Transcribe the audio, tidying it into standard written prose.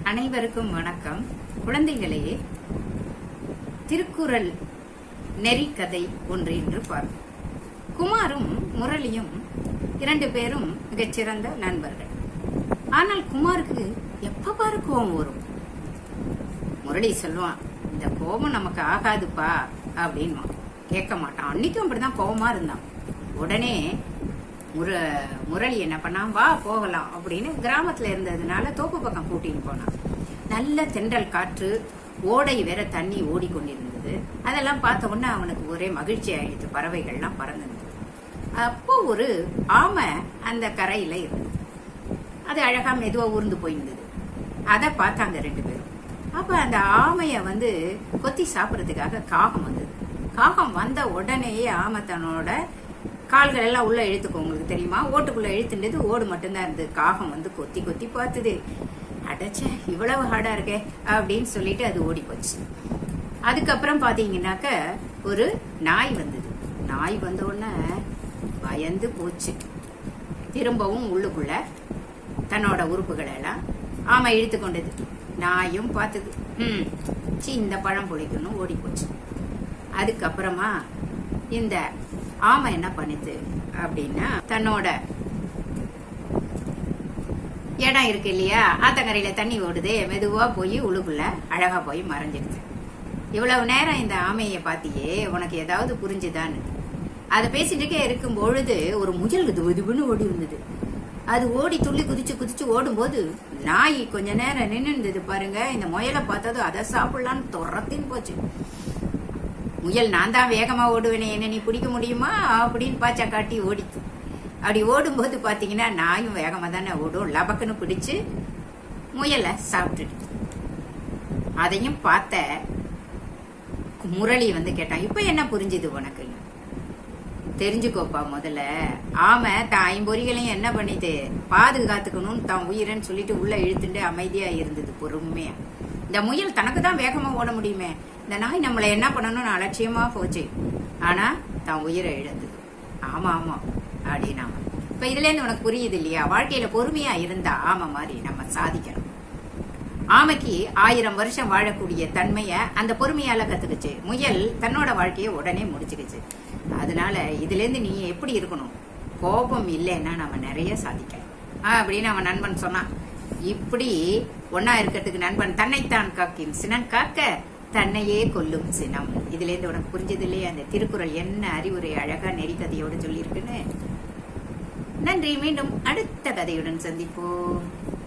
அனைவருக்கும் வணக்கம். குழந்தைகளே, திருக்குறள் நெறிக்கதை ஒன்று என்று பார்ப்போம். குமாரும் முரளியும் 2 பேரும் மிகச்சிறந்த நண்பர்கள். ஆனால் குமாருக்கு எப்ப பாரு கோபம் வரும். முரளி சொல்லுவான், இந்த கோபம் நமக்கு ஆகாதுப்பா அப்படின்னு. கேட்க மாட்டான். அன்னைக்கும் அப்படிதான் கோபமா இருந்தான். உடனே முரளி என்ன பண்ணான், வா போகலாம் அப்படின்னு கிராமத்துல இருந்ததுனால தோப்பு பக்கம் கூட்டின்னு போனான். நல்ல தென்றல் காற்று, ஓடை வேற தண்ணி ஓடிக்கொண்டிருந்தது. அதெல்லாம் பார்த்த உடனே அவனுக்கு ஒரே மகிழ்ச்சி ஆயிடுச்சு. பறவைகள்லாம் பறந்துருந்தது. அப்போ ஒரு ஆமை அந்த கரையில இருந்தது. அது அழகா மெதுவா ஊர்ந்து போயிருந்தது. அதை பார்த்தாங்க 2 பேரும். அப்ப அந்த ஆமைய கொத்தி சாப்பிடறதுக்காக காகம் வந்தது. காகம் வந்த உடனேயே ஆமை தன்னோட கால்கள் எல்லாம் உள்ள இழுத்துக்கும். உங்களுக்கு தெரியுமா, ஓட்டுக்குள்ள இழுத்துட்டது. ஓடு மட்டும்தான் இருந்தது. காகம் கொத்தி கொத்தி பார்த்தது. அடைச்ச, இவ்வளவு ஹார்டா இருக்கே அப்படின்னு சொல்லிட்டு அது ஓடி போச்சு. அதுக்கப்புறம் பாத்தீங்கன்னாக்க ஒரு நாய் வந்தது. நாய் வந்த உடனே பயந்து போச்சு. திரும்பவும் உள்ளுக்குள்ள தன்னோட உறுப்புகளை எல்லாம் ஆமை இழுத்து கொண்டது. நாயும் பார்த்தது. இந்த பழம் பிடிக்கணும், ஓடி போச்சு. அதுக்கப்புறமா இந்த ஆமை என்ன பண்ணுது அப்படின்னா, தன்னோட இடம் இருக்கு இல்லையா, ஆத்தங்கரையில தண்ணி ஓடுது, மெதுவா போய் உள்ளுக்குள்ள அழகா போய் மறைஞ்சிடுது. இவ்வளவு நேரம் இந்த ஆமையை பாத்தியே, உனக்கு ஏதாவது புரிஞ்சுதான்னு அதை பேசிட்டுக்கே இருக்கும் பொழுது ஒரு முயல் இதுன்னு ஓடி வந்தது. அது ஓடி துள்ளி குதிச்சு ஓடும்போது நாய் கொஞ்ச நேரம் நின்று இருந்தது பாருங்க. இந்த முயலை பார்த்ததும் அதை சாப்பிடலான்னு துரத்தின்னு போச்சு. முயல், நான் தான் வேகமா ஓடுவேனே, என்ன நீ பிடிக்க முடியுமா அப்படின்னு பாச்சா காட்டி ஓடிச்சு. அப்படி ஓடும்போது பாத்தீங்கன்னா நாயும் வேகமா தானே ஓடும். லபக்குன்னு பிடிச்சு முயலை சாப்பிட்டுட்டு. அதையும் பார்த்த முரளி கேட்டான், இப்ப என்ன புரிஞ்சுது உனக்கு? தெரிஞ்சுக்கோப்பா, முதல்ல ஆமை தான் 5 பொறிகளையும் என்ன பண்ணிட்டு பாதுகாத்துக்கணும்னு தான் உயிரன்னு சொல்லிட்டு உள்ள இழுத்துட்டு அமைதியா இருந்தது பொறுமையா. இந்த முயல் தனக்கு தான் வேகமா ஓட முடியுமே, இந்த நாய் நம்மளை என்ன பண்ணணும்னு அலட்சியமா போச்சு. ஆனா தான் உயிரை இழந்தது. ஆமா ஆமா அப்படின்னா, இப்ப இதுல இருந்து உனக்கு புரியுது இல்லையா, வாழ்க்கையில பொறுமையா இருந்தா ஆமை மாதிரி நம்ம சாதிக்கணும். ஆமைக்கு 1000 வருஷம் வாழக்கூடிய தன்மைய அந்த பொறுமையால கத்துக்குச்சு. முயல் தன்னோட வாழ்க்கையை உடனே முடிச்சுக்குச்சு. அதனால இதுல இருந்து நீ எப்படி இருக்கணும், கோபம் இல்லைன்னா நம்ம நிறைய சாதிக்கலாம் அப்படின்னு அவன் நண்பன் சொன்னான். இப்படி ஒன்னா இருக்கிறதுக்கு நண்பன் தன்னைத்தான் காக்கின் சினம் காக்க தன்னையே கொல்லும் சினம். இதுல இருந்து உனக்கு புரிஞ்சது இல்லையே அந்த திருக்குறள் என்ன அறிவுரை அழகா நெறிக்கதையோடு சொல்லியிருக்குன்னு. நன்றி. மீண்டும் அடுத்த கதையுடன் சந்திப்போம்.